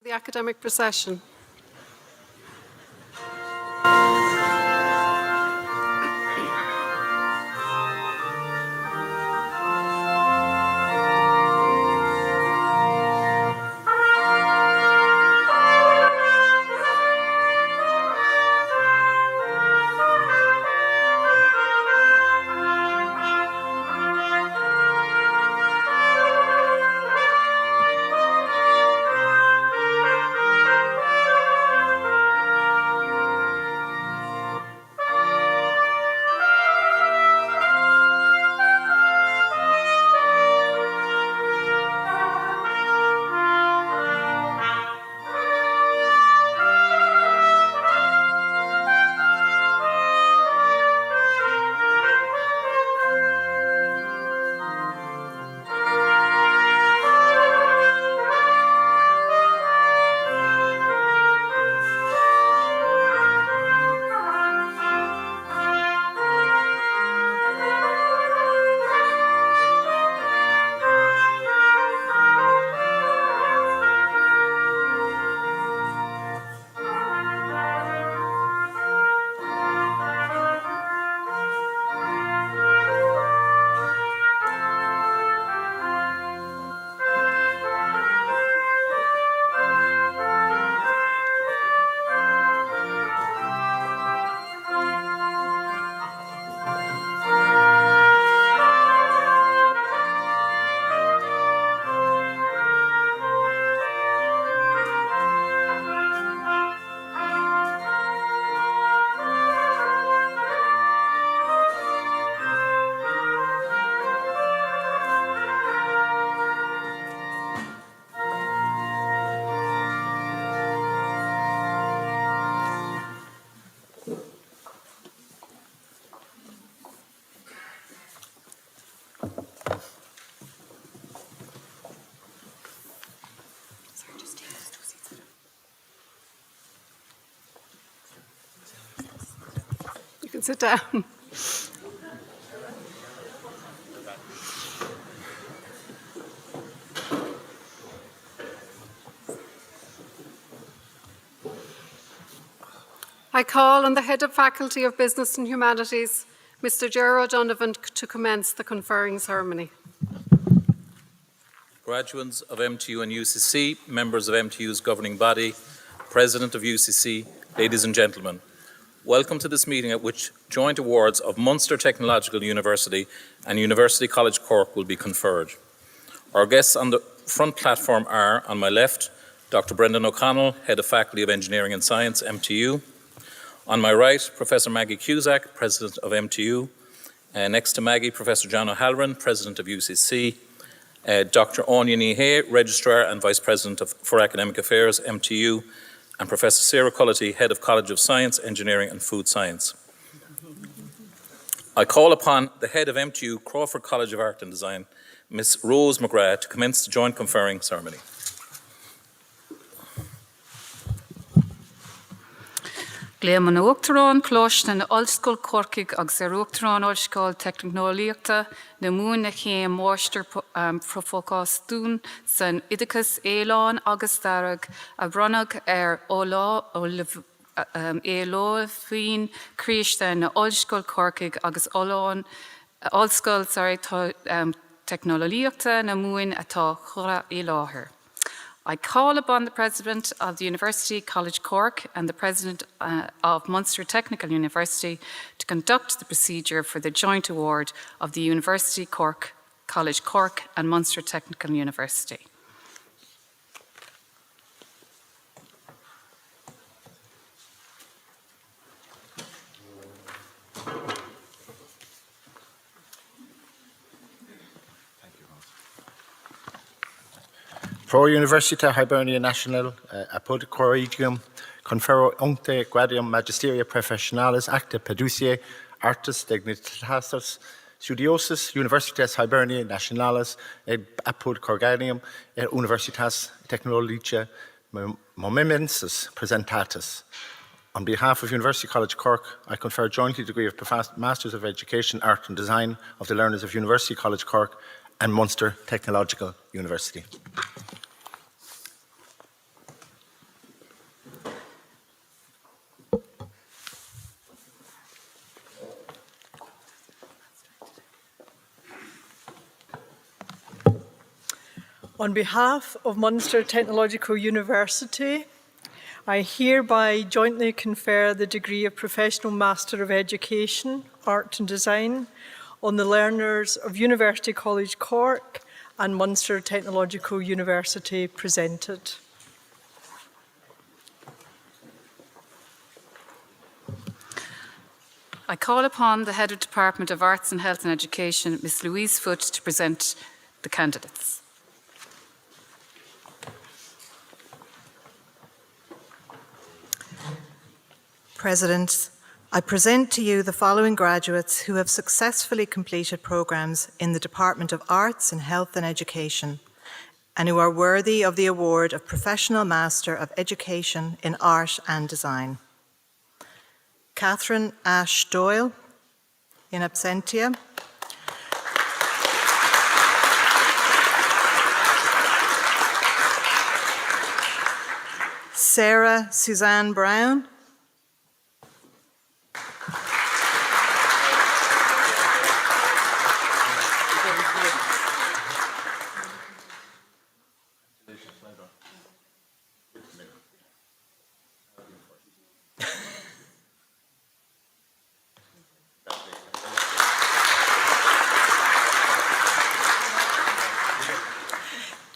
the academic procession. You can sit down. I call on the Head of Faculty of Business and Humanities, Mr. Gerard O'Donovan, to commence the conferring ceremony. Graduates of MTU and UCC, members of MTU's governing body, President of UCC, ladies and gentlemen, welcome to this meeting at which joint awards of Munster Technological University and University College Cork will be conferred. Our guests on the front platform are, on my left, Dr. Brendan O'Connell, Head of Faculty of Engineering and Science, MTU. On my right, Professor Maggie Cusack, President of MTU. Next to Maggie, Professor John O'Halloran, President of UCC. Dr. Anya Nihay, Registrar and Vice President for Academic Affairs, MTU. And Professor Sarah Cullity, Head of College of Science, Engineering and Food Science. I call upon the Head of MTU, Crawford College of Art and Design, Ms. Rose McGrath, to commence the joint conferring ceremony. Gléam an Uachtarán clóiste na Ollscoil Corcaigh agus Uachtarán Ollscoil Technoliaachta na Mún na Chéim Máistear Profocás Dún san Idicus Éileán agus Darrag a Bronnag Éileáin Críiste na Ollscoil Corcaigh agus Ollscoil Technoliaachta na Mún atá chora I láthair. I call upon the President of the University College Cork and the President of Munster Technical University to conduct the procedure for the joint award of the University College Cork and Munster Technical University. Pro Università Hibernia National apud Corrigium confero uncte gradium magisteria professionalis acta peducie artis dignitatis studiosus Universitas Hibernia Nationalis apud Corganium Universitas Technologica Momensis presentatus. On behalf of University College Cork, I confer jointly the degree of Masters of Education, Art and Design of the learners of University College Cork and Munster Technological University. On behalf of Munster Technological University, I hereby jointly confer the degree of Professional Master of Education, Art and Design on the learners of University College Cork and Munster Technological University presented. I call upon the Head of Department of Arts and Health and Education, Ms. Louise Foote, to present the candidates. President, I present to you the following graduates who have successfully completed programmes in the Department of Arts and Health and Education and who are worthy of the award of Professional Master of Education in Art and Design. Catherine Ash Doyle, in absentia. Sarah Suzanne Brown.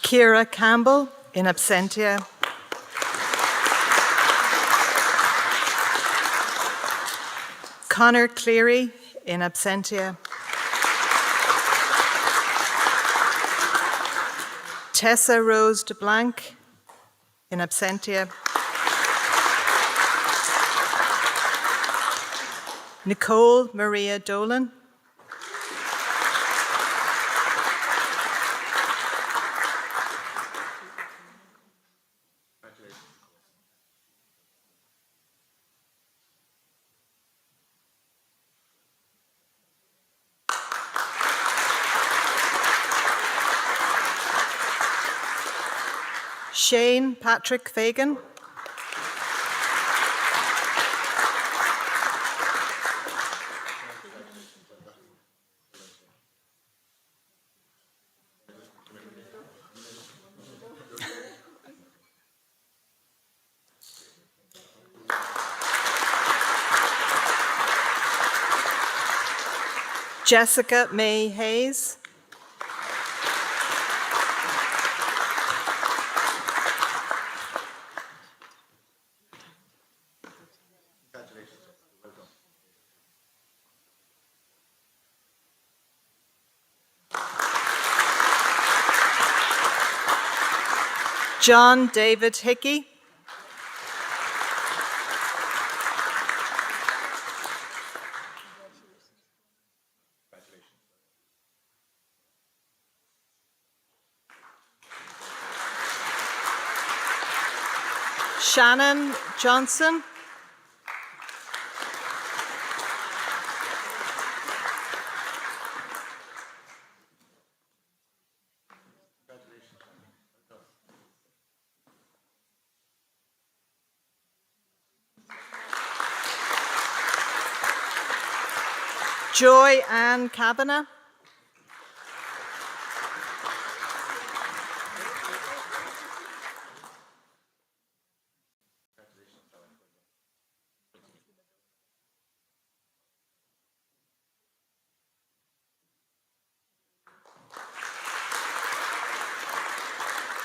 Ciara Campbell, in absentia. Conor Cleary, in absentia. Tessa Rose de Blanc, in absentia. Nicole Maria Dolan. Shane Patrick Fagan. Jessica May Hayes. John David Hickey. Shannon Johnson. Joy Ann Kavanagh.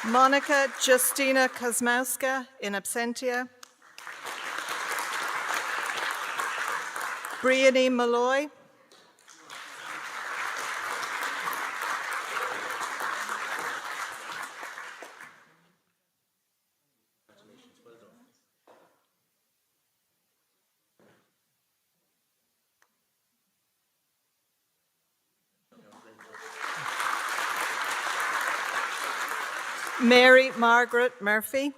Monica Justina Kosmowska, in absentia. Briony Malloy. Mary Margaret Murphy.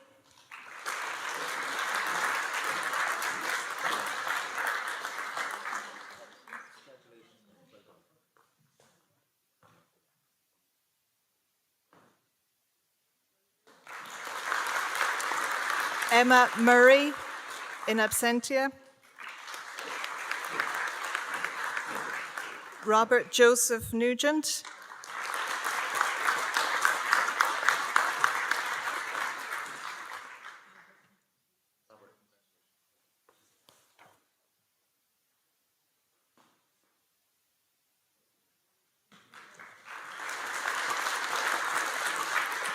Emma Murray, in absentia. Robert Joseph Nugent.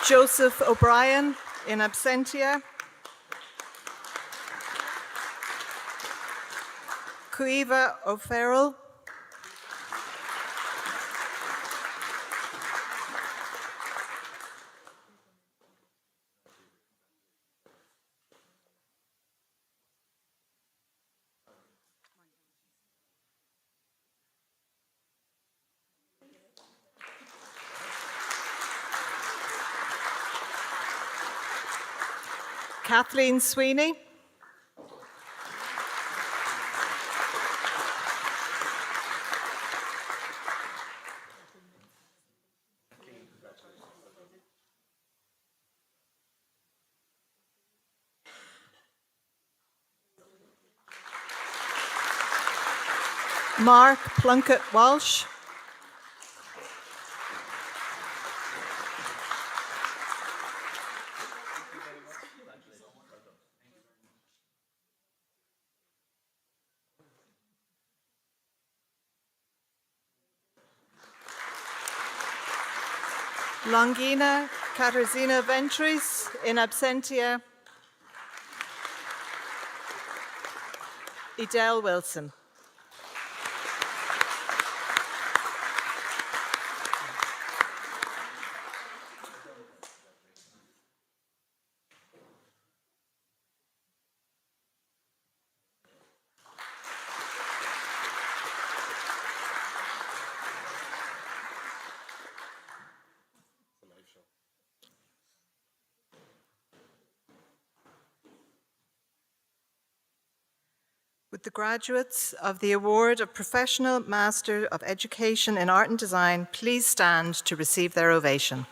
Joseph O'Brien, in absentia. Cueva O'Farrell. Kathleen Sweeney. Mark Plunkett Walsh. Longina Katarzyna Ventris, in absentia. Edel Wilson. Would the graduates of the Award of Professional Master of Education in Art and Design please stand to receive their ovation?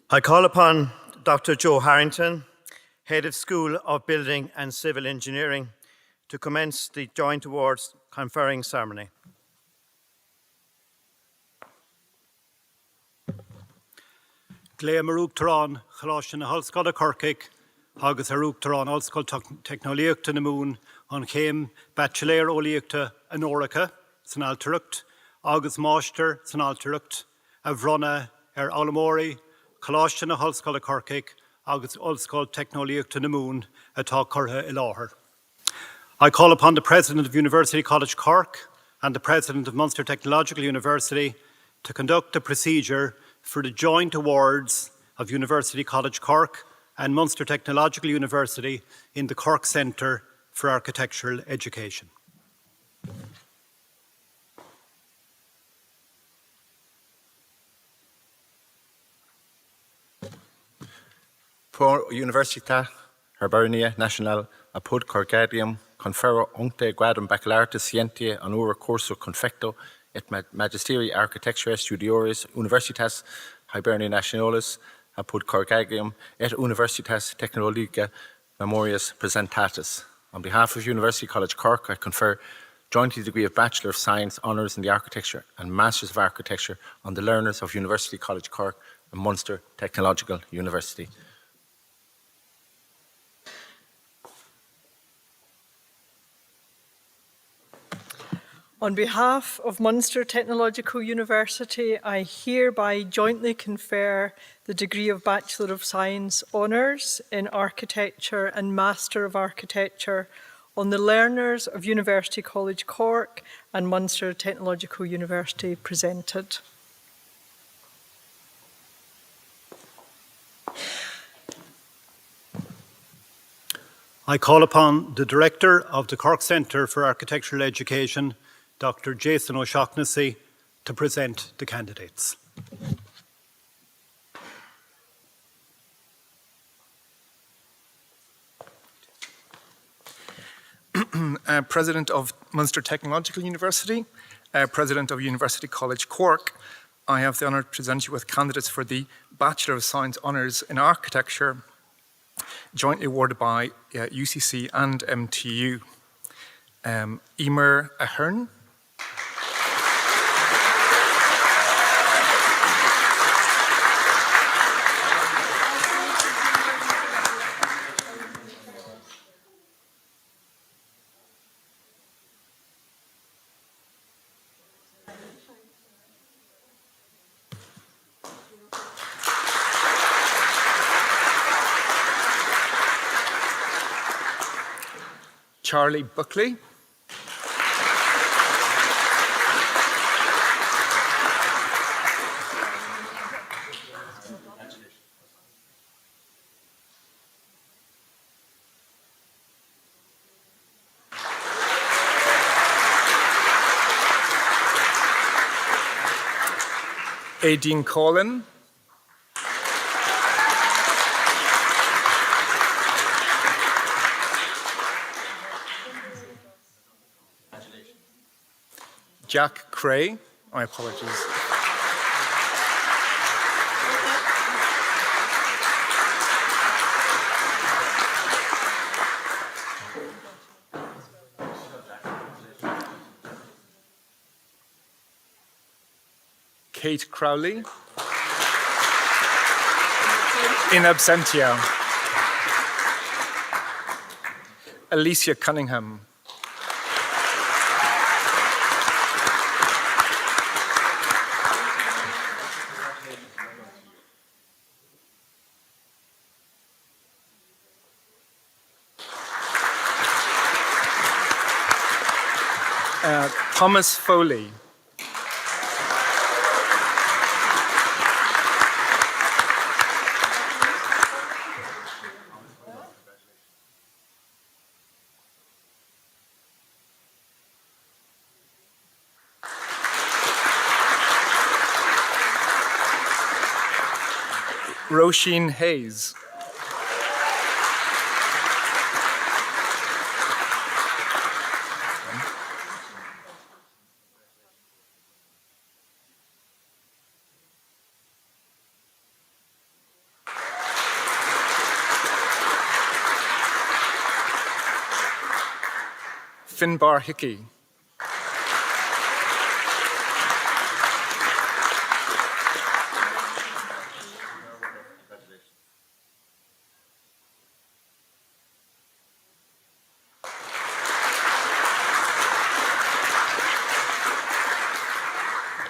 I call upon Dr. Joe Harrington, Head of School of Building and Civil Engineering, to commence the Joint Awards conferring ceremony. Glea marúg tarán chláiste na hallscoile Corcaigh agus arúg tarán hallscoil technoliaachta na Mún an chéim bachelor óliaachta an Óracha san Altarucht agus máster san Altarucht a bhronna Alamórí chláiste na hallscoile Corcaigh agus hallscoil technoliaachta na Mún atá curtha I láthair. I call upon the President of University College Cork and the President of Munster Technological University to conduct the procedure for the joint awards of University College Cork and Munster Technological University in the Cork Centre for Architectural Education. Pro Università Hibernia Nacional apud Corgadium confero uncte gradum baccalaureate scientia honora curso confecto et magisterii architecturae studioris Universitas Hibernia Nationalis apud Corgadium et Universitas Technologica Memorias Presentatis. On behalf of University College Cork, I confer jointly the degree of Bachelor of Science Honours in the Architecture and Masters of Architecture on the learners of University College Cork and Munster Technological University. On behalf of Munster Technological University, I hereby jointly confer the degree of Bachelor of Science Honours in Architecture and Master of Architecture on the learners of University College Cork and Munster Technological University presented. I call upon the Director of the Cork Centre for Architectural Education, Dr. Jason O'Shaughnessy, to present the candidates. President of Munster Technological University, President of University College Cork. I have the honour to present you with candidates for the Bachelor of Science Honours in Architecture, jointly awarded by UCC and MTU. Emer Ahern. Charlie Buckley. Aideen Collin. Jack Cray. My apologies. Kate Crowley. In absentia. Alicia Cunningham. Thomas Foley. Roisin Hayes. Finbar Hickey.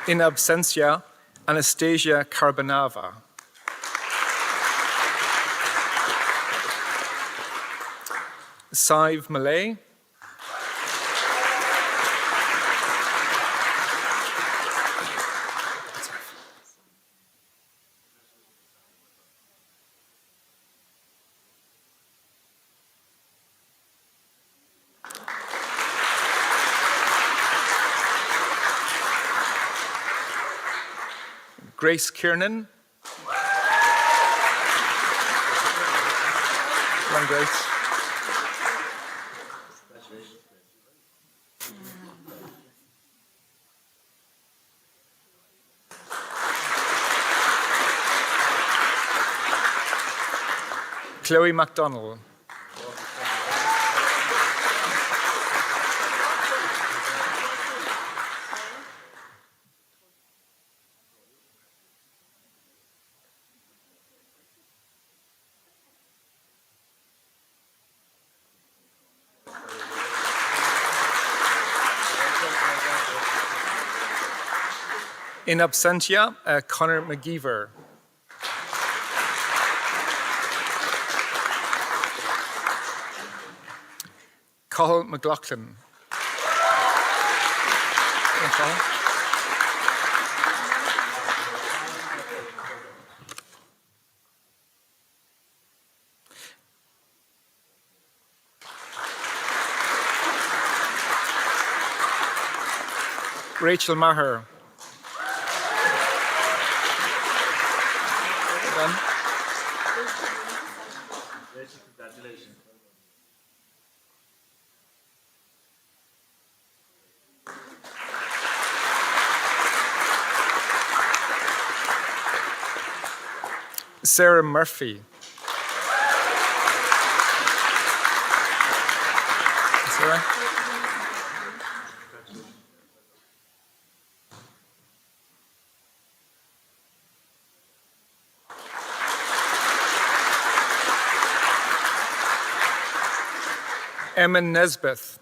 In absentia, Anastasia Carbonava. Sive Malay. Grace Kiernan. Come on, Grace. Chloe MacDonald. In absentia, Conor McGeever. Cathal McLaughlin. Rachel Maher. Sarah Murphy. Sarah? Emma Nesbeth.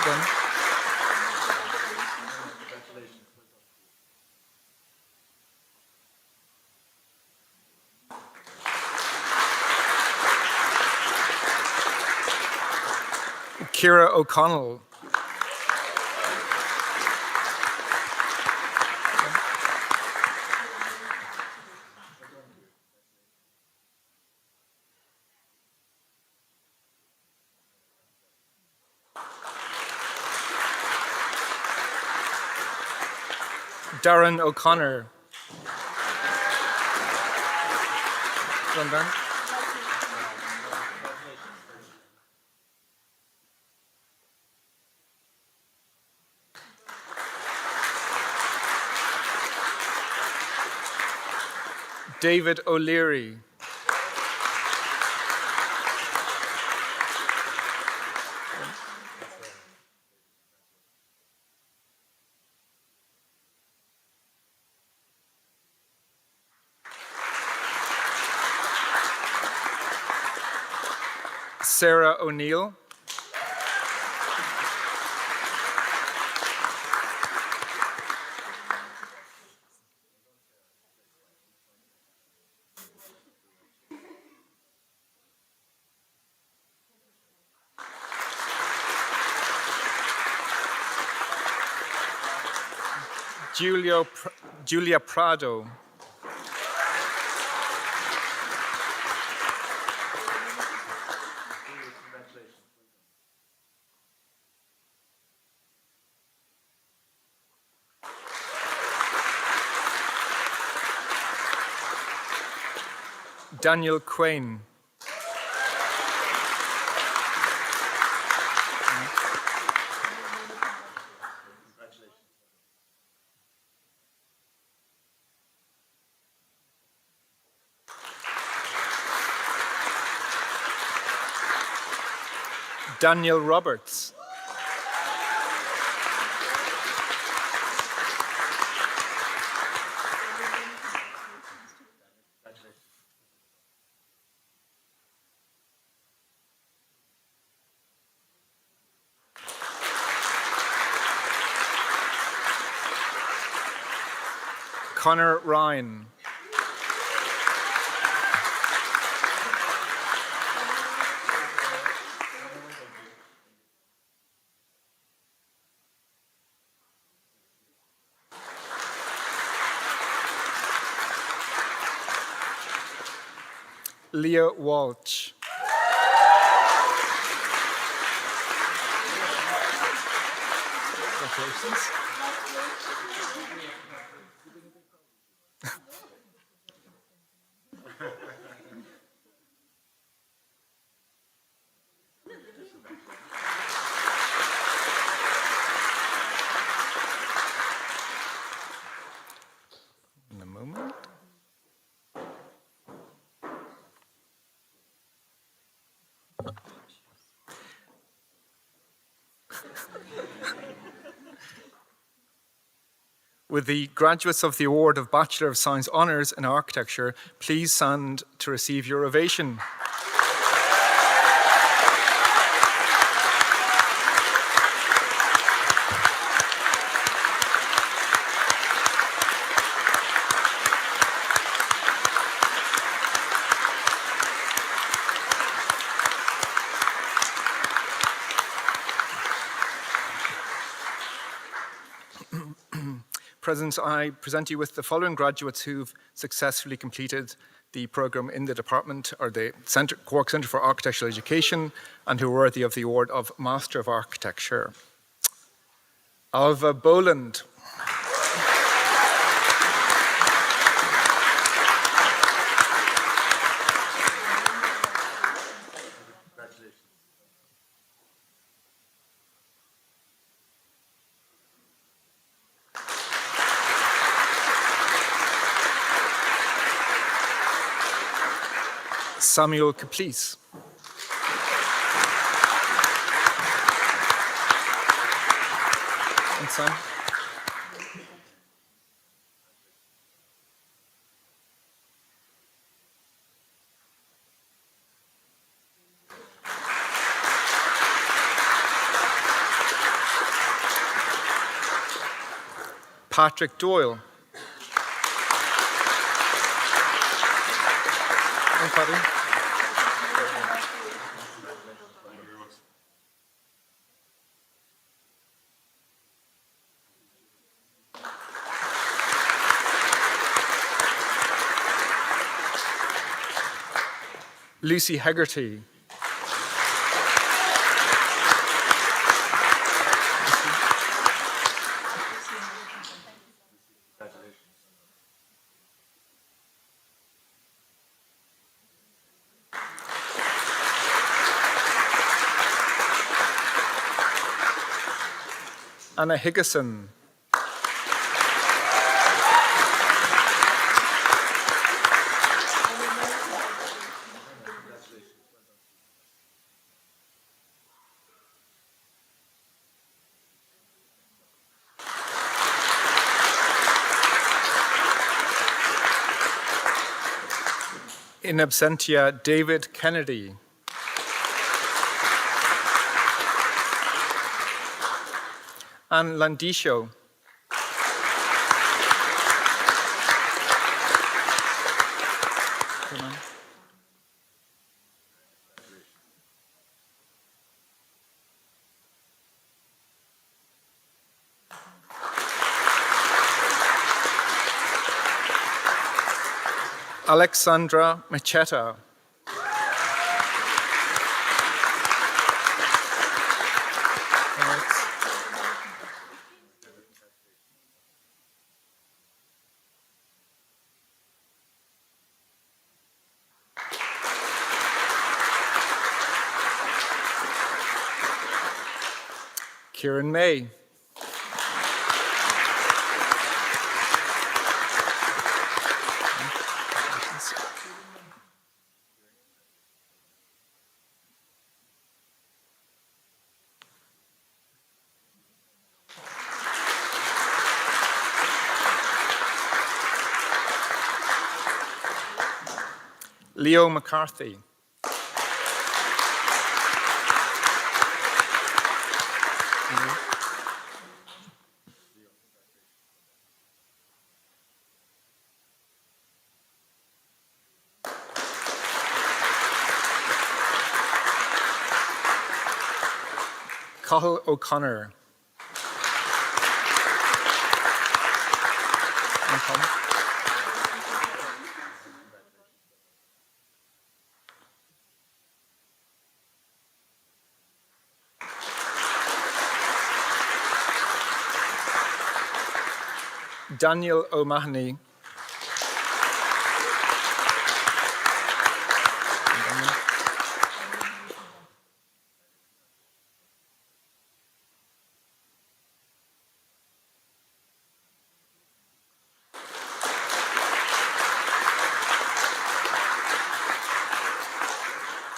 Done. Ciara O'Connell. Darren O'Connor. Well done. David O'Leary. Sarah O'Neill. Julia Prado. Daniel Quain. Daniel Roberts. Connor Ryan. Leah Walsh. Congratulations. In a moment. With the graduates of the award of Bachelor of Science Honours in Architecture, please stand to receive your ovation. President, I present you with the following graduates who've successfully completed the programme in the department or the Cork Centre for Architectural Education and who are worthy of the award of Master of Architecture. Alva Boland. Samuel Caplice. And Sam. Patrick Doyle. And Paddy. Lucy Hegarty. Anna Higginson. In absentia, David Kennedy. Anne Landisho. Alexandra Macheta. Kieran May. Leo McCarthy. Cathal O'Connor. Daniel O'Mahony.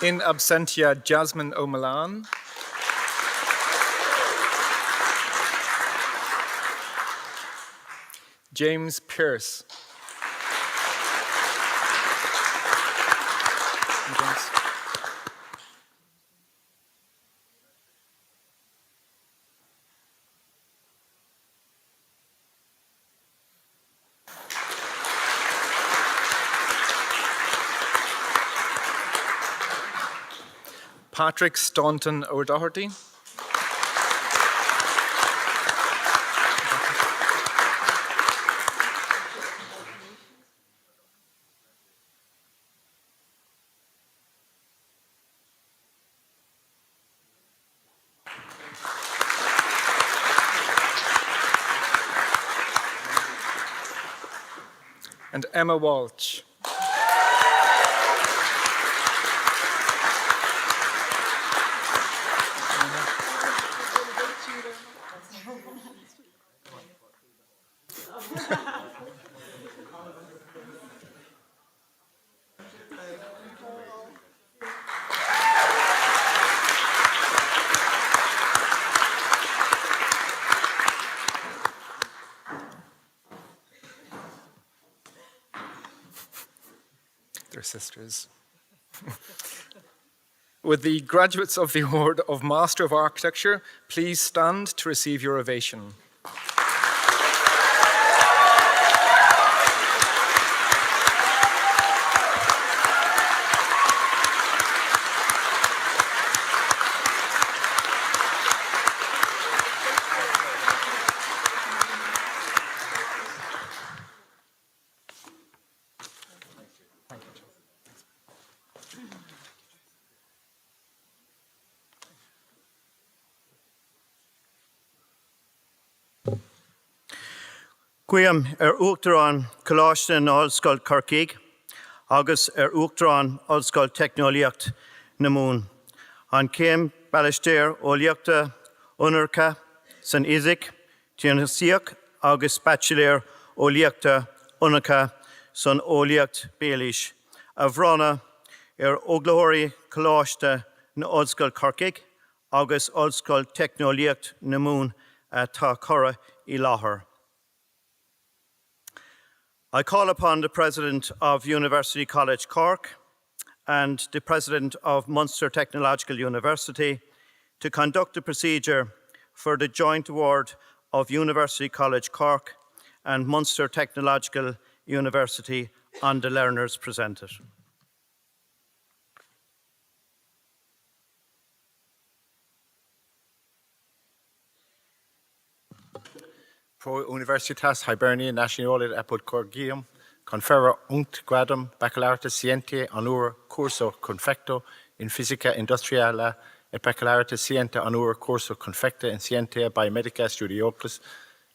In absentia, Jasmine O'Malan. James Pearce. Patrick Staunton O'Doherty. And Emma Walsh. they're sisters. Would the graduates of the Award of Master of Architecture please stand to receive your ovation? Guim Uachtarán Coláiste na Ollscoil Corcaigh, agus Uachtarán Ollscoil Technoliacht na Mún. An céim Ballisteir Óliachta Unarcha san Isaac, Tianasiach agus Bachelor Óliachta Unarcha san Óliacht Bélis. A bhrána Óglaitheoirí Coláiste na Ollscoil Corcaigh agus Ollscoil Technoliacht na Mún tá chora I láthair. I call upon the President of University College Cork and the President of Munster Technological University to conduct a procedure for the joint award of University College Cork and Munster Technological University on the learners presented. Pro Universitas Hibernia Nationale apud Corgium, confera gradum baccalaureate scientiae honor curso confecto in fisica industriale et baccalaureate scientia honor curso confecta in scientia biomedica studioclus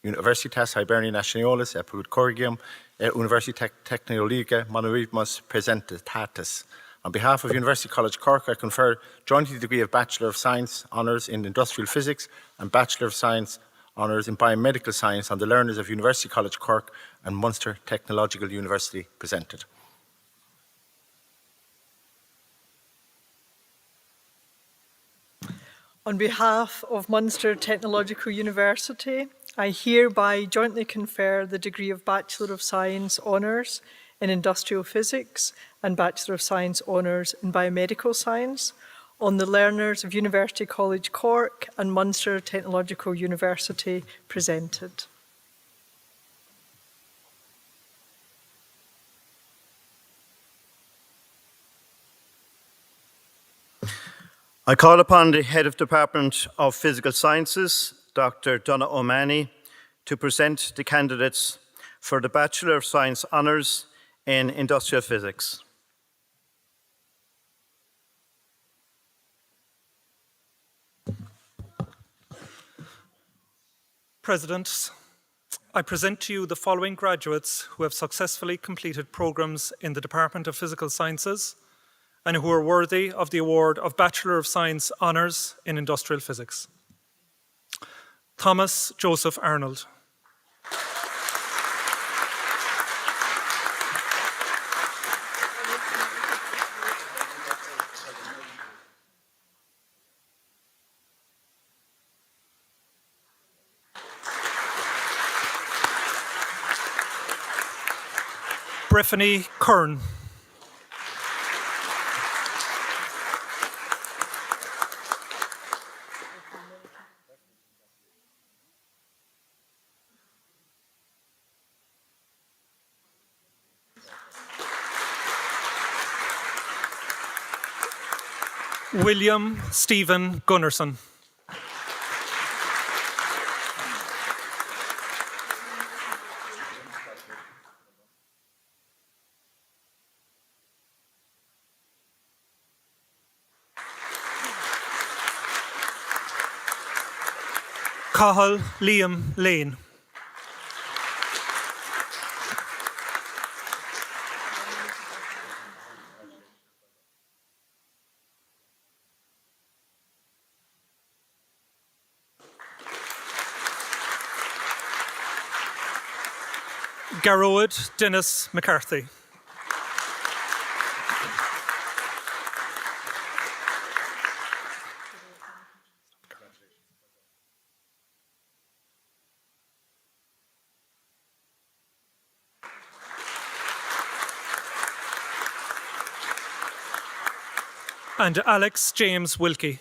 Universitas Hibernia Nationalis apud Corgium et Universitas Technologica Manuimus Presentatis. On behalf of University College Cork, I confer jointly the degree of Bachelor of Science Honours in Industrial Physics and Bachelor of Science Honours in Biomedical Science on the learners of University College Cork and Munster Technological University presented. On behalf of Munster Technological University, I hereby jointly confer the degree of Bachelor of Science Honours in Industrial Physics and Bachelor of Science Honours in Biomedical Science on the learners of University College Cork and Munster Technological University presented. I call upon the Head of Department of Physical Sciences, Dr. Donna O'Mahony, to present the candidates for the Bachelor of Science Honours in Industrial Physics. President, I present to you the following graduates who have successfully completed programmes in the Department of Physical Sciences and who are worthy of the award of Bachelor of Science Honours in Industrial Physics. Thomas Joseph Arnold. Brittany Kern. William Stephen Gunnarsson. Cathal Liam Lane. Garrod Dennis McCarthy. and Alex James Wilkie.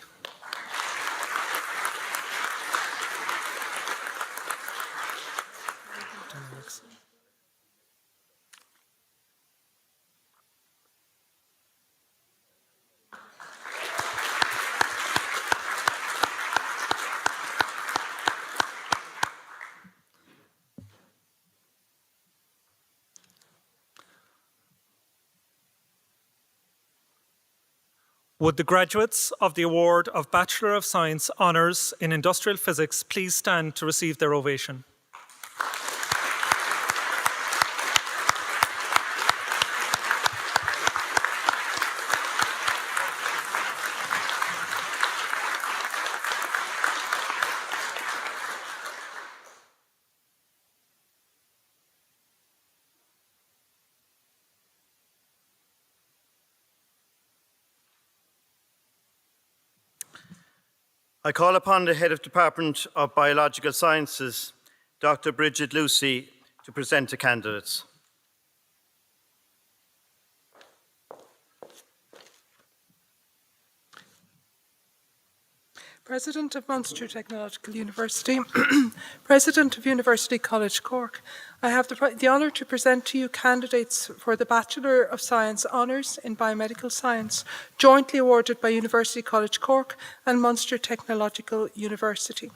Would the graduates of the award of Bachelor of Science Honours in Industrial Physics please stand to receive their ovation? I call upon the Head of Department of Biological Sciences, Dr. Bridget Lucy, to present the candidates. President of Munster Technological University, President of University College Cork, I have the honour to present to you candidates for the Bachelor of Science Honours in Biomedical Science, jointly awarded by University College Cork and Munster Technological University.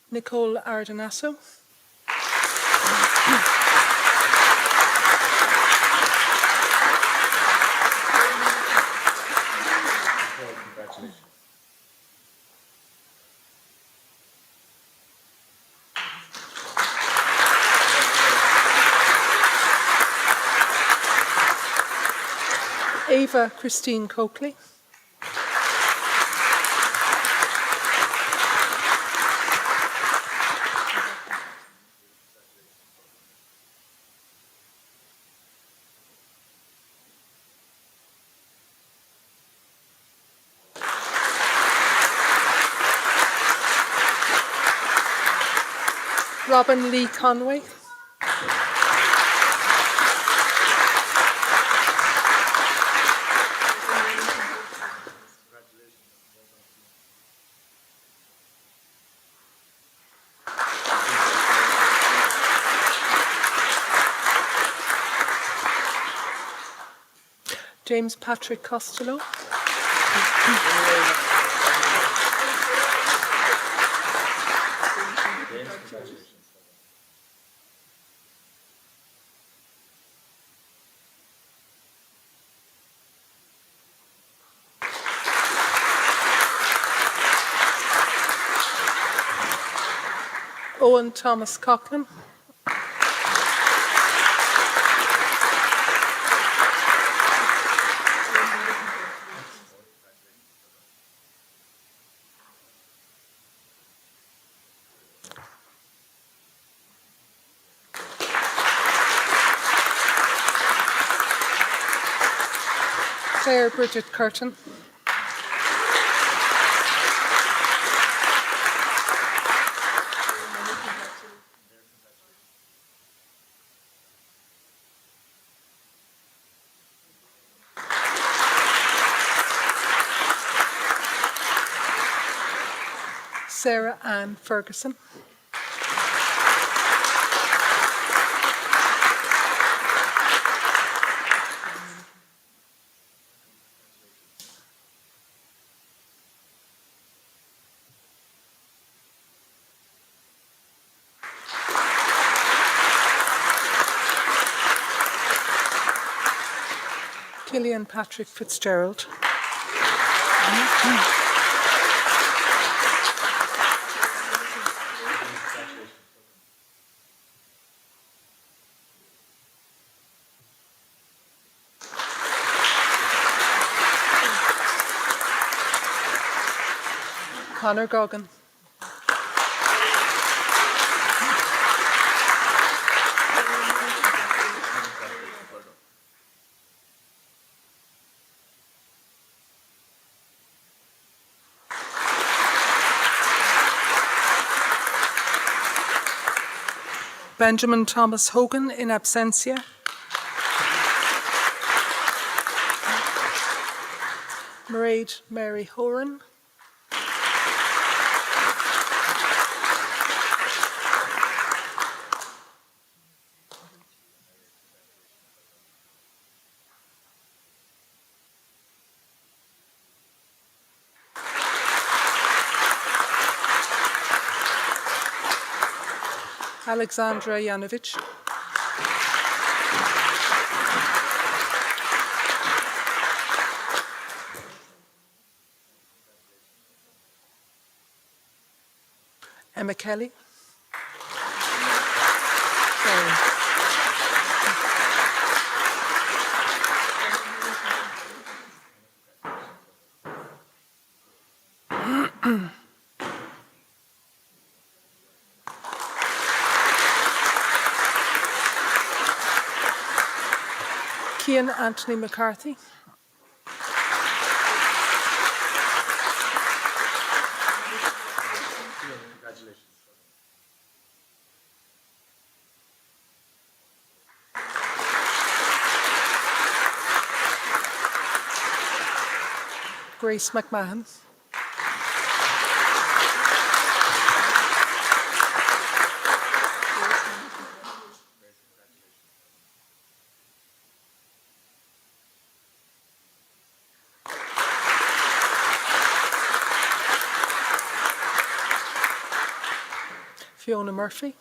Nicole Ardonasso. Ava Christine Coakley. Robin Lee Conway. James Patrick Costello. Owen Thomas Coughlin. Claire Bridget Curtin. Sarah Ann Ferguson. Killian Patrick Fitzgerald. Conor Goggin. Benjamin Thomas Hogan in absentia. Mairead Mary Horan. Alexandra Yanovich. Emma Kelly. Sorry. Cian Anthony McCarthy. Grace McMahon. Fiona Murphy.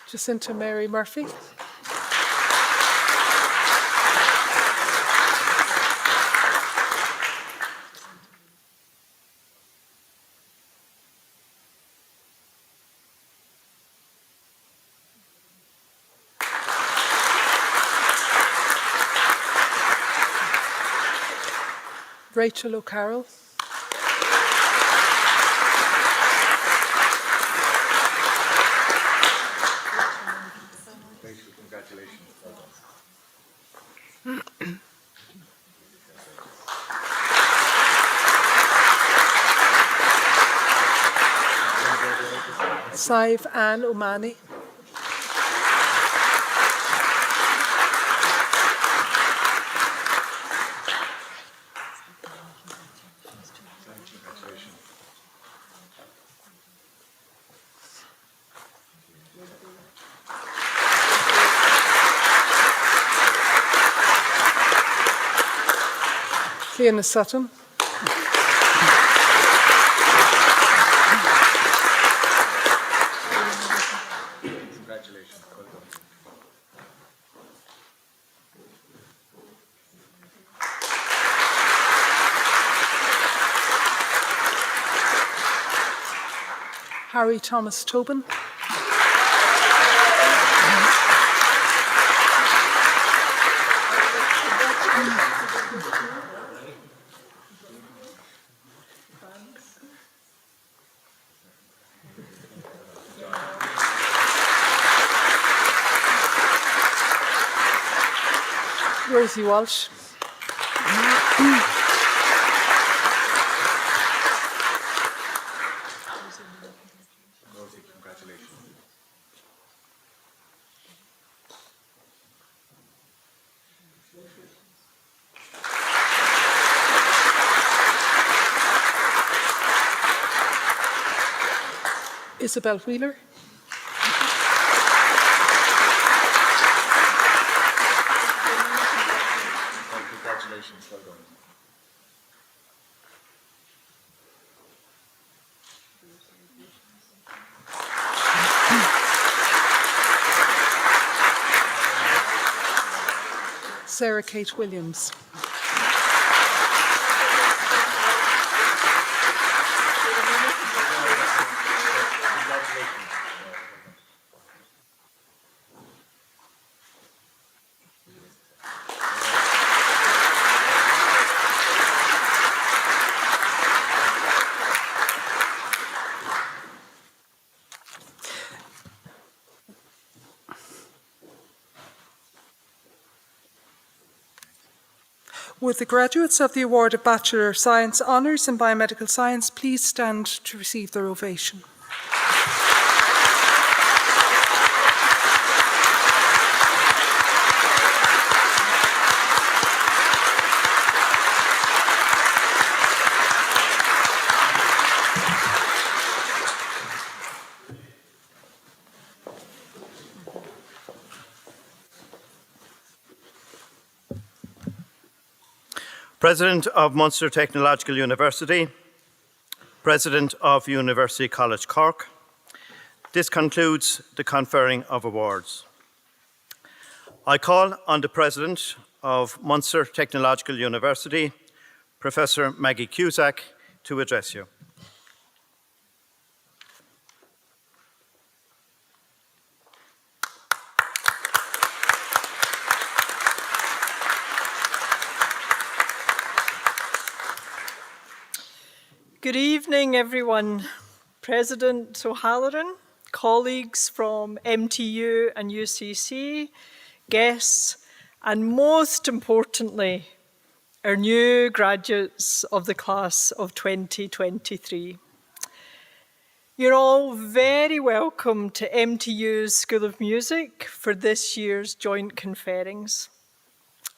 Jacinta Mary Murphy. Rachel O'Carroll. Saive Ann O'Mani. Fiona Sutton. Harry Thomas Tobin. Rosie Walsh. Isabel Wheeler. Congratulations, well done. Sarah Kate Williams. Would the graduates of the award of Bachelor of Science Honours in Biomedical Science please stand to receive their ovation? President of Munster Technological University, President of University College Cork. This concludes the conferring of awards. I call on the President of Munster Technological University, Professor Maggie Cusack, to address you. Good evening, everyone. President O'Halloran, colleagues from MTU and UCC, guests, and most importantly, our new graduates of the class of 2023. You're all very welcome to MTU's School of Music for this year's joint conferrings.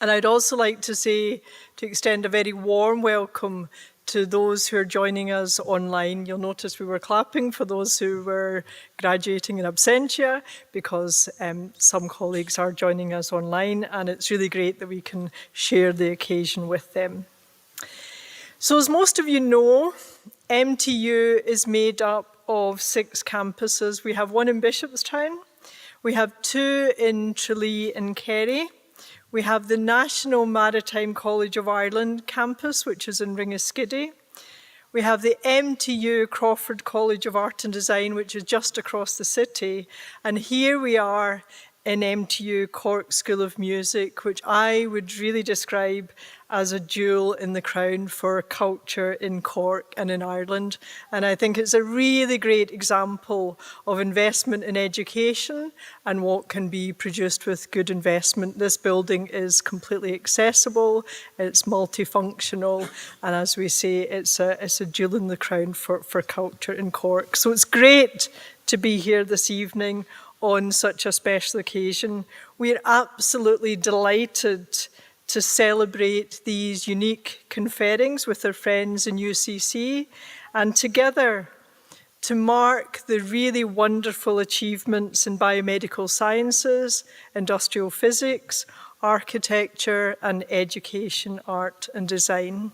And I'd also like to extend a very warm welcome to those who are joining us online. You'll notice we were clapping for those who were graduating in absentia because some colleagues are joining us online, and it's really great that we can share the occasion with them. So as most of you know, MTU is made up of 6 campuses. We have 1 in Bishopstown, we have 2 in Tralee and Kerry, we have the National Maritime College of Ireland campus, which is in Ringaskiddy. We have the MTU Crawford College of Art and Design, which is just across the city. And here we are in MTU Cork School of Music, which I would really describe as a jewel in the crown for culture in Cork and in Ireland. And I think it's a really great example of investment in education and what can be produced with good investment. This building is completely accessible, it's multifunctional, and as we say, it's a jewel in the crown for culture in Cork. So it's great to be here this evening on such a special occasion. We're absolutely delighted to celebrate these unique conferrings with our friends in UCC, and together to mark the really wonderful achievements in biomedical sciences, industrial physics, architecture, and education, art and design.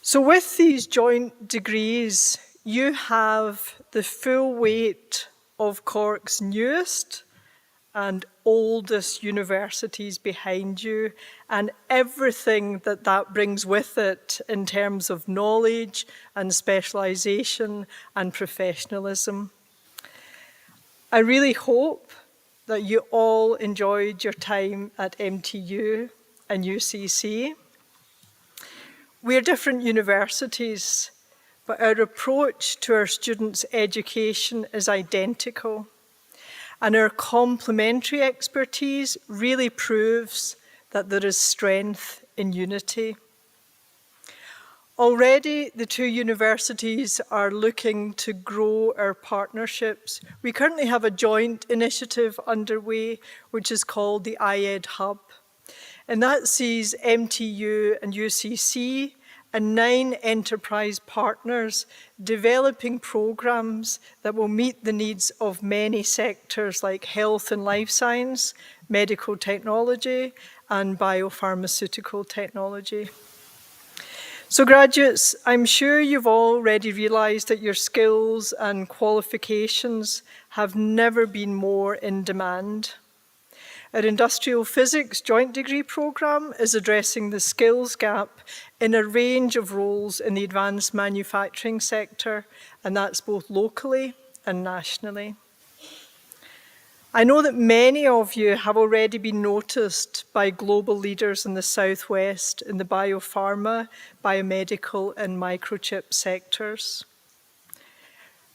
So with these joint degrees, you have the full weight of Cork's newest and oldest universities behind you, and everything that brings with it in terms of knowledge and specialisation and professionalism. I really hope that you all enjoyed your time at MTU and UCC. We're different universities, but our approach to our students' education is identical. And our complementary expertise really proves that there is strength in unity. Already, the 2 universities are looking to grow our partnerships. We currently have a joint initiative underway, which is called the IED Hub. And that sees MTU and UCC and 9 enterprise partners developing programs that will meet the needs of many sectors like health and life science, medical technology, and biopharmaceutical technology. So graduates, I'm sure you've already realised that your skills and qualifications have never been more in demand. Our Industrial Physics Joint Degree Programme is addressing the skills gap in a range of roles in the advanced manufacturing sector, and that's both locally and nationally. I know that many of you have already been noticed by global leaders in the Southwest in the biopharma, biomedical, and microchip sectors.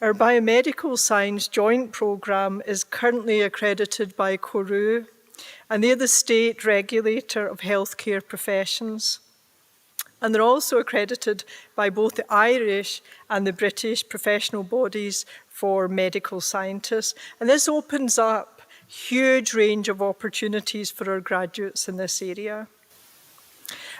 Our Biomedical Science Joint Programme is currently accredited by Kourou, and they're the state regulator of healthcare professions. And they're also accredited by both the Irish and the British professional bodies for medical scientists. And this opens up a huge range of opportunities for our graduates in this area.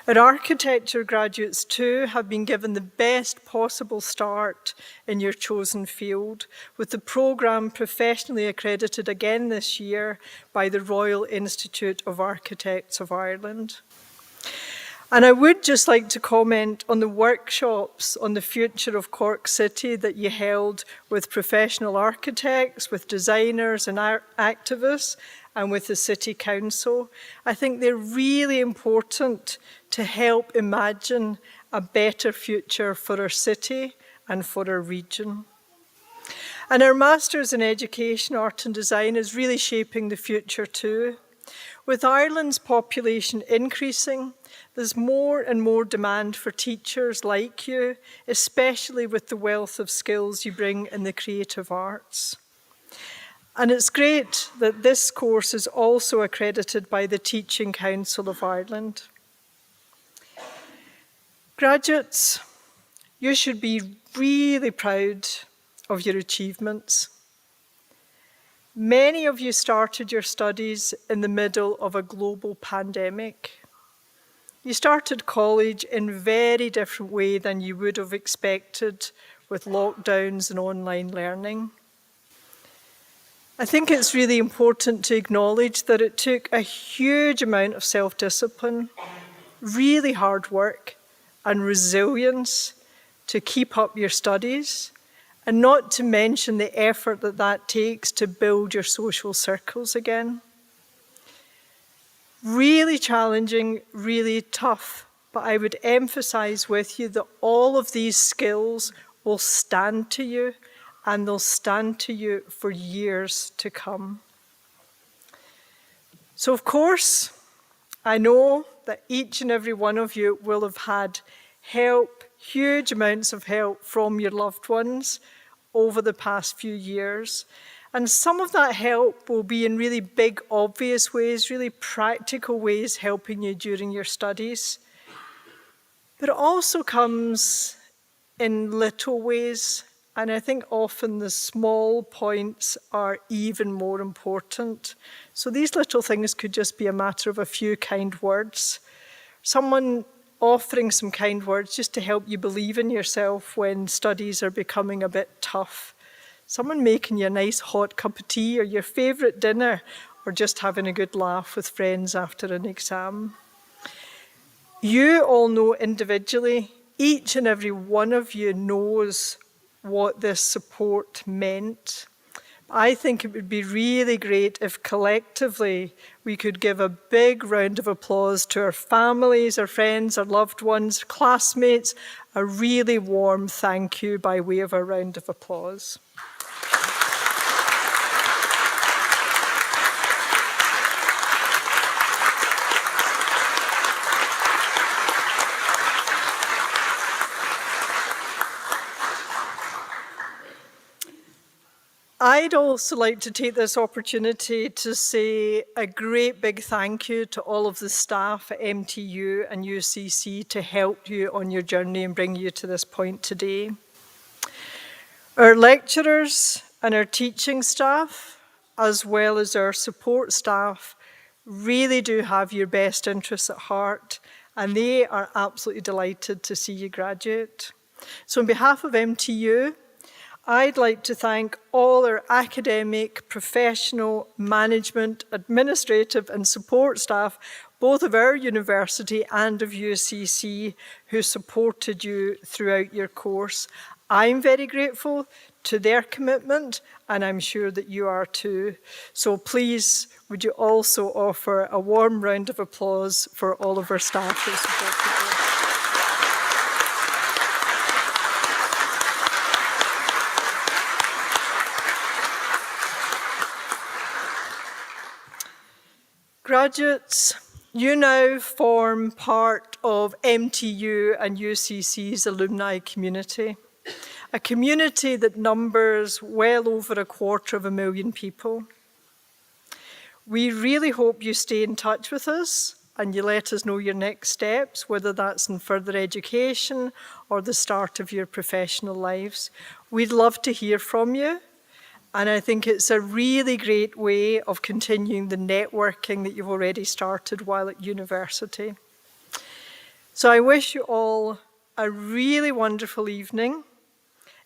Our architecture graduates too have been given the best possible start in your chosen field, with the programme professionally accredited again this year by the Royal Institute of Architects of Ireland. And I would just like to comment on the workshops on the future of Cork City that you held with professional architects, with designers and activists, and with the City Council. I think they're really important to help imagine a better future for our city and for our region. And our Masters in Education, Art and Design is really shaping the future too. With Ireland's population increasing, there's more and more demand for teachers like you, especially with the wealth of skills you bring in the creative arts. And it's great that this course is also accredited by the Teaching Council of Ireland. Graduates, you should be really proud of your achievements. Many of you started your studies in the middle of a global pandemic. You started college in a very different way than you would have expected with lockdowns and online learning. I think it's really important to acknowledge that it took a huge amount of self-discipline, really hard work, and resilience to keep up your studies, and not to mention the effort that that takes to build your social circles again. Really challenging, really tough, but I would emphasize with you that all of these skills will stand to you, and they'll stand to you for years to come. So of course, I know that each and every one of you will have had help, huge amounts of help from your loved ones over the past few years. And some of that help will be in really big, obvious ways, really practical ways helping you during your studies. But it also comes in little ways, and I think often the small points are even more important. So these little things could just be a matter of a few kind words. Someone offering some kind words just to help you believe in yourself when studies are becoming a bit tough. Someone making you a nice hot cup of tea or your favourite dinner, or just having a good laugh with friends after an exam. You all know individually, each and every one of you knows what this support meant. I think it would be really great if collectively we could give a big round of applause to our families, our friends, our loved ones, classmates, a really warm thank you by way of a round of applause. I'd also like to take this opportunity to say a great big thank you to all of the staff at MTU and UCC to help you on your journey and bring you to this point today. Our lecturers and our teaching staff, as well as our support staff, really do have your best interests at heart, and they are absolutely delighted to see you graduate. So on behalf of MTU, I'd like to thank all our academic, professional, management, administrative and support staff, both of our university and of UCC, who supported you throughout your course. I'm very grateful to their commitment, and I'm sure that you are too. So please, would you also offer a warm round of applause for all of our staff who supported you. Graduates, you now form part of MTU and UCC's alumni community, a community that numbers well over 250,000 people. We really hope you stay in touch with us and you let us know your next steps, whether that's in further education or the start of your professional lives. We'd love to hear from you. And I think it's a really great way of continuing the networking that you've already started while at university. So I wish you all a really wonderful evening.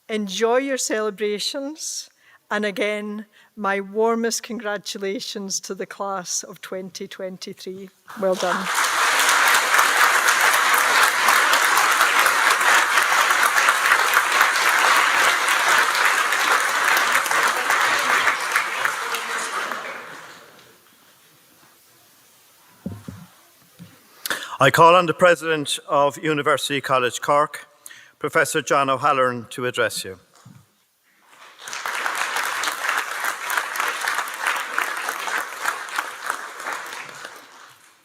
Enjoy your celebrations. And again, my warmest congratulations to the class of 2023. Well done. I call on the President of University College Cork, Professor John O'Halloran, to address you.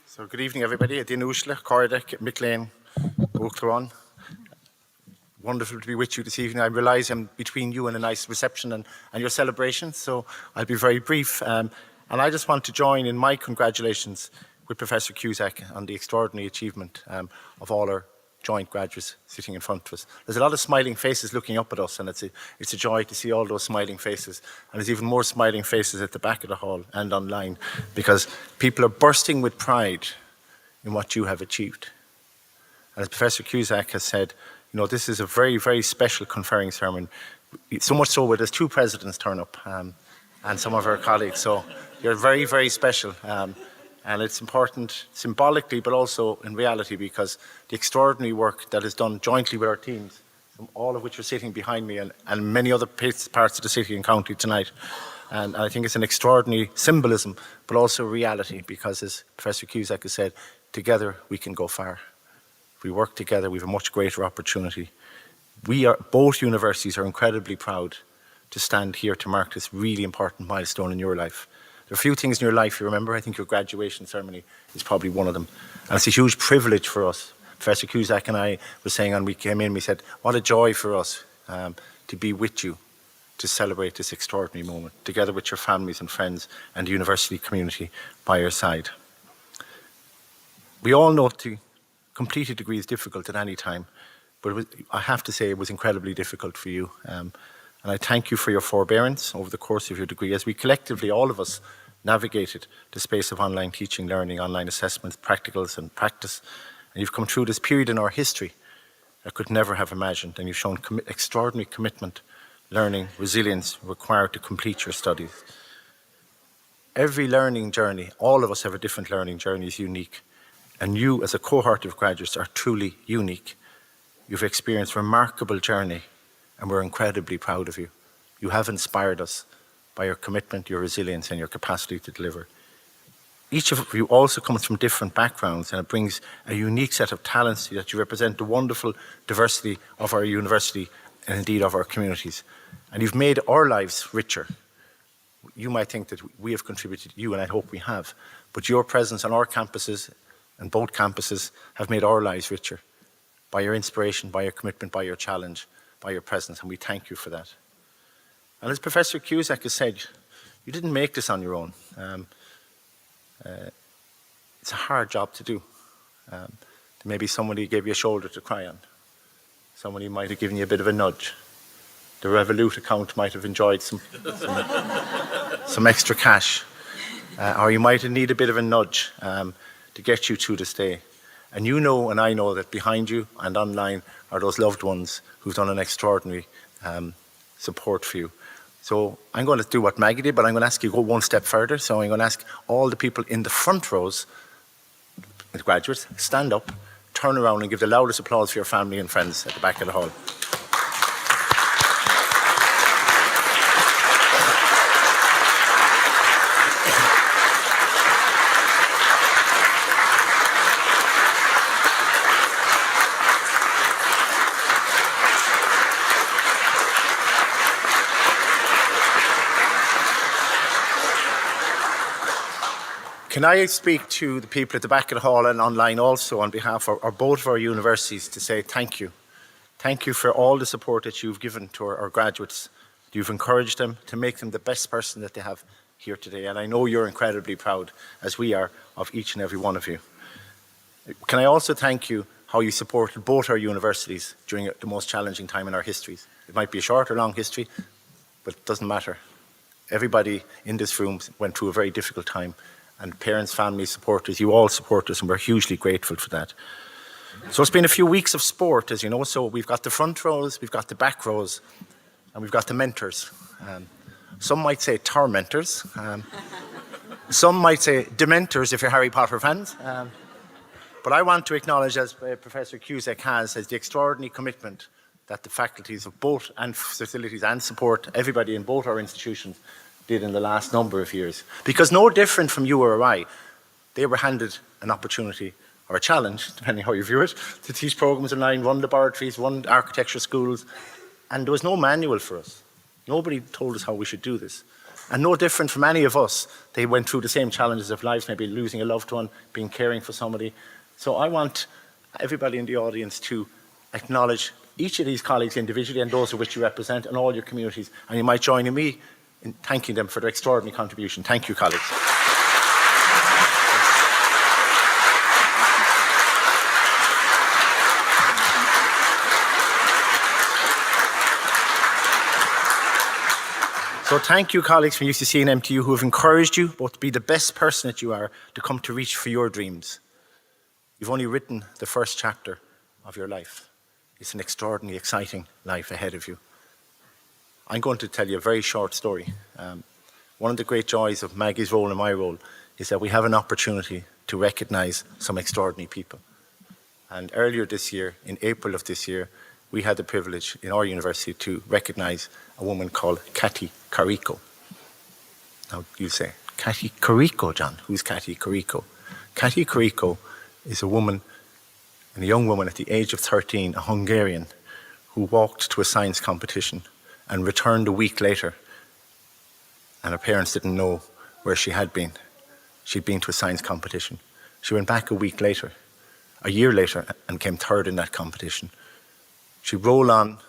So good evening, everybody. Adin Ushla, Cordek, McLean, Oakland. Wonderful to be with you this evening. I realise I'm between you and a nice reception and your celebration, so I'll be very brief. And I just want to join in my congratulations with Professor Cusack on the extraordinary achievement of all our joint graduates sitting in front of us. There's a lot of smiling faces looking up at us, and it's a joy to see all those smiling faces. And there's even more smiling faces at the back of the hall and online, because people are bursting with pride in what you have achieved. And as Professor Cusack has said, you know, this is a very, very special conferring ceremony. So much so where there's two presidents turn up and some of our colleagues. So you're very, very special. And it's important symbolically, but also in reality, because the extraordinary work that is done jointly with our teams, all of which are sitting behind me, and many other parts of the city and county tonight. And I think it's an extraordinary symbolism, but also reality, because as Professor Cusack has said, together we can go far. If we work together, we have a much greater opportunity. Both universities are incredibly proud to stand here to mark this really important milestone in your life. There are a few things in your life you remember. I think your graduation ceremony is probably one of them. And it's a huge privilege for us. Professor Cusack and I were saying when we came in, we said, what a joy for us to be with you to celebrate this extraordinary moment, together with your families and friends and the university community by your side. We all know to complete a degree is difficult at any time, but I have to say it was incredibly difficult for you. And I thank you for your forbearance over the course of your degree as we collectively, all of us, navigated the space of online teaching, learning, online assessments, practicals and practice. And you've come through this period in our history I could never have imagined, and you've shown extraordinary commitment, learning, resilience required to complete your studies. Every learning journey, all of us have a different learning journey, is unique. And you, as a cohort of graduates, are truly unique. You've experienced a remarkable journey, and we're incredibly proud of you. You have inspired us by your commitment, your resilience, and your capacity to deliver. Each of you also comes from different backgrounds, and it brings a unique set of talents that you represent the wonderful diversity of our university and indeed of our communities. And you've made our lives richer. You might think that we have contributed to you, and I hope we have, but your presence on our campuses, and both campuses, have made our lives richer by your inspiration, by your commitment, by your challenge, by your presence, and we thank you for that. And as Professor Cusack has said, you didn't make this on your own. It's a hard job to do. Maybe somebody gave you a shoulder to cry on. Somebody might have given you a bit of a nudge. The Revolut account might have enjoyed some extra cash. Or you might need a bit of a nudge to get you through this day. And you know, and I know, that behind you and online are those loved ones who've done an extraordinary support for you. So I'm going to do what Maggie did, but I'm going to ask you to go one step further. So I'm going to ask all the people in the front rows, the graduates, stand up, turn around and give the loudest applause for your family and friends at the back of the hall. Can I speak to the people at the back of the hall and online also on behalf of both of our universities to say thank you. Thank you for all the support that you've given to our graduates. You've encouraged them to make them the best person that they have here today, and I know you're incredibly proud, as we are, of each and every one of you. Can I also thank you how you supported both our universities during the most challenging time in our histories. It might be a short or long history, but it doesn't matter. Everybody in this room went through a very difficult time, and parents, families, supporters, you all support us, and we're hugely grateful for that. So it's been a few weeks of sport, as you know, so we've got the front rows, we've got the back rows, and we've got the mentors. Some might say tormentors. Some might say dementors if you're Harry Potter fans. But I want to acknowledge, as Professor Cusack has, the extraordinary commitment that the faculties of both and facilities and support, everybody in both our institutions, did in the last number of years. Because no different from you or I, they were handed an opportunity or a challenge, depending how you view it, to teach programs online, run laboratories, run architecture schools, and there was no manual for us. Nobody told us how we should do this. And no different from any of us, they went through the same challenges of life, maybe losing a loved one, being caring for somebody. So I want everybody in the audience to acknowledge each of these colleagues individually and those of which you represent and all your communities. And you might join in me in thanking them for their extraordinary contribution. Thank you, colleagues. So thank you, colleagues from UCC and MTU, who have encouraged you both to be the best person that you are, to come to reach for your dreams. You've only written the first chapter of your life. It's an extraordinarily exciting life ahead of you. I'm going to tell you a very short story. One of the great joys of Maggie's role and my role is that we have an opportunity to recognise some extraordinary people. And earlier this year, in April of this year, we had the privilege in our university to recognise a woman called Cathy Carrico. Now you say, Cathy Carrico, John? Who's Cathy Carrico? Cathy Carrico is a woman, and a young woman at the age of 13, a Hungarian, who walked to a science competition and returned a week later, and her parents didn't know where she had been. She'd been to a science competition. She went back a week later, a year later, and came third in that competition. She rolled on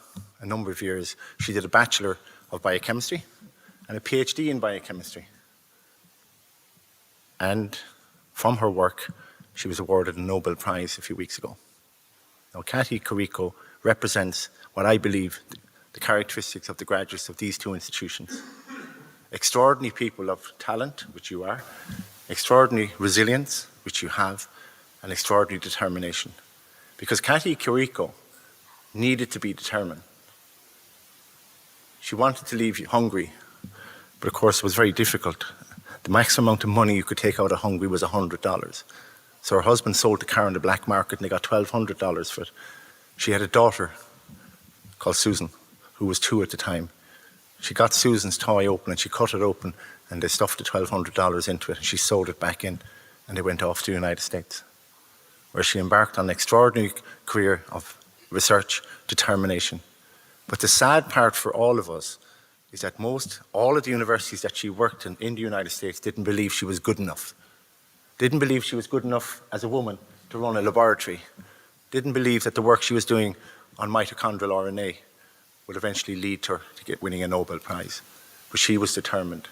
a number of years. She did a Bachelor of Biochemistry and a PhD in Biochemistry. And from her work, she was awarded a Nobel Prize a few weeks ago. Now, Cathy Carrico represents what I believe the characteristics of the graduates of these two institutions. Extraordinary people of talent, which you are, extraordinary resilience, which you have, and extraordinary determination. Because Cathy Carrico needed to be determined. She wanted to leave Hungary, but of course it was very difficult. The maximum amount of money you could take out of Hungary was $100. So her husband sold the car on the black market and they got $1,200 for it. She had a daughter called Susan, who was 2 at the time. She got Susan's toy open and she cut it open and they stuffed the $1,200 into it and she sewed it back in and they went off to the United States, where she embarked on an extraordinary career of research, determination. But the sad part for all of us is that all of the universities that she worked in the United States didn't believe she was good enough. Didn't believe she was good enough as a woman to run a laboratory. Didn't believe that the work she was doing on mitochondrial RNA would eventually lead to her to winning a Nobel Prize. But she was determined.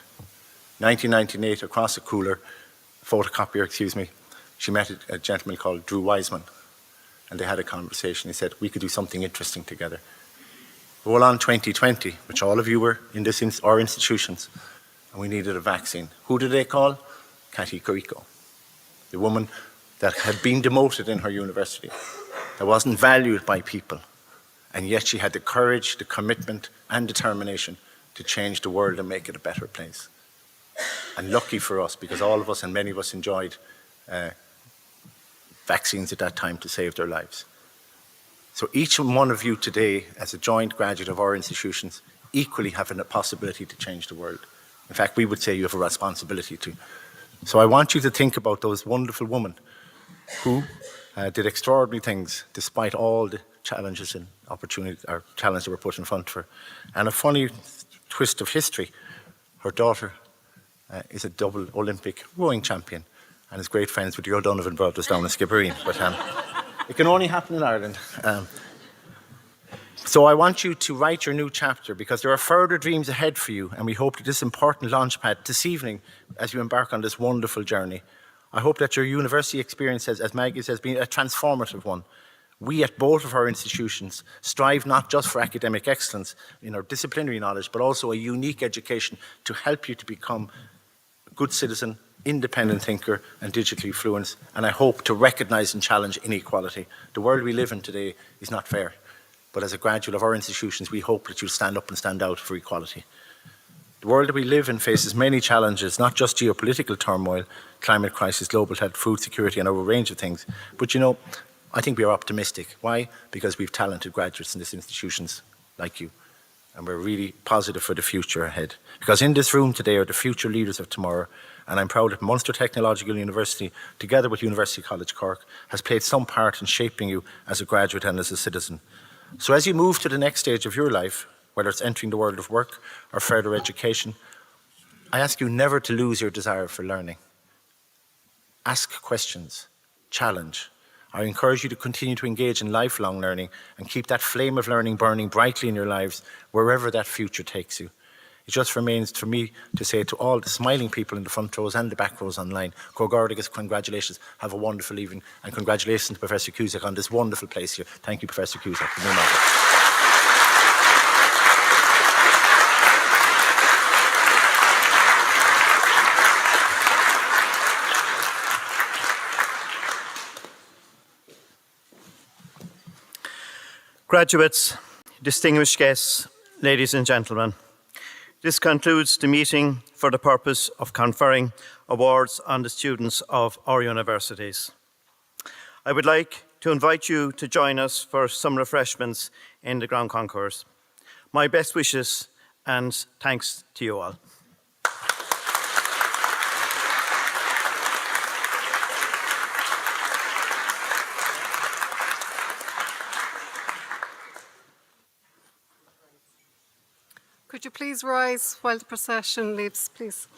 1998, across a photocopier, she met a gentleman called Drew Wiseman. And they had a conversation. He said, we could do something interesting together. Roll on 2020, which all of you were in our institutions, and we needed a vaccine. Who did they call? Cathy Carrico, the woman that had been demoted in her university, that wasn't valued by people, and yet she had the courage, the commitment, and determination to change the world and make it a better place. And lucky for us, because all of us and many of us enjoyed vaccines at that time to save their lives. So each one of you today, as a joint graduate of our institutions, equally have a possibility to change the world. In fact, we would say you have a responsibility to. So I want you to think about those wonderful women who did extraordinary things despite all the challenges and opportunities or challenges that were put in front of her. And a funny twist of history, her daughter is a double Olympic rowing champion and is great friends with the O'Donovan brothers down in Skibbereen. But it can only happen in Ireland. So I want you to write your new chapter because there are further dreams ahead for you, and we hope that this important launchpad this evening, as you embark on this wonderful journey, I hope that your university experience, as Maggie says, has been a transformative one. We at both of our institutions strive not just for academic excellence in our disciplinary knowledge, but also a unique education to help you to become a good citizen, independent thinker and digitally fluent, and I hope to recognise and challenge inequality. The world we live in today is not fair, but as a graduate of our institutions, we hope that you'll stand up and stand out for equality. The world that we live in faces many challenges, not just geopolitical turmoil, climate crisis, global health, food security and a range of things, but you know, I think we are optimistic. Why? Because we've talented graduates in these institutions like you. And we're really positive for the future ahead. Because in this room today are the future leaders of tomorrow. And I'm proud that Munster Technological University, together with University College Cork, has played some part in shaping you as a graduate and as a citizen. So as you move to the next stage of your life, whether it's entering the world of work or further education, I ask you never to lose your desire for learning. Ask questions, challenge. I encourage you to continue to engage in lifelong learning and keep that flame of learning burning brightly in your lives wherever that future takes you. It just remains for me to say to all the smiling people in the front rows and the back rows online, Congratulations, have a wonderful evening, and congratulations to Professor Cusack on this wonderful place here. Thank you, Professor Cusack. Graduates, distinguished guests, ladies and gentlemen, this concludes the meeting for the purpose of conferring awards on the students of our universities. I would like to invite you to join us for some refreshments in the Grand Concourse. My best wishes and thanks to you all. Could you please rise while the procession leaves, please?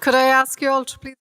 Could I ask you all to please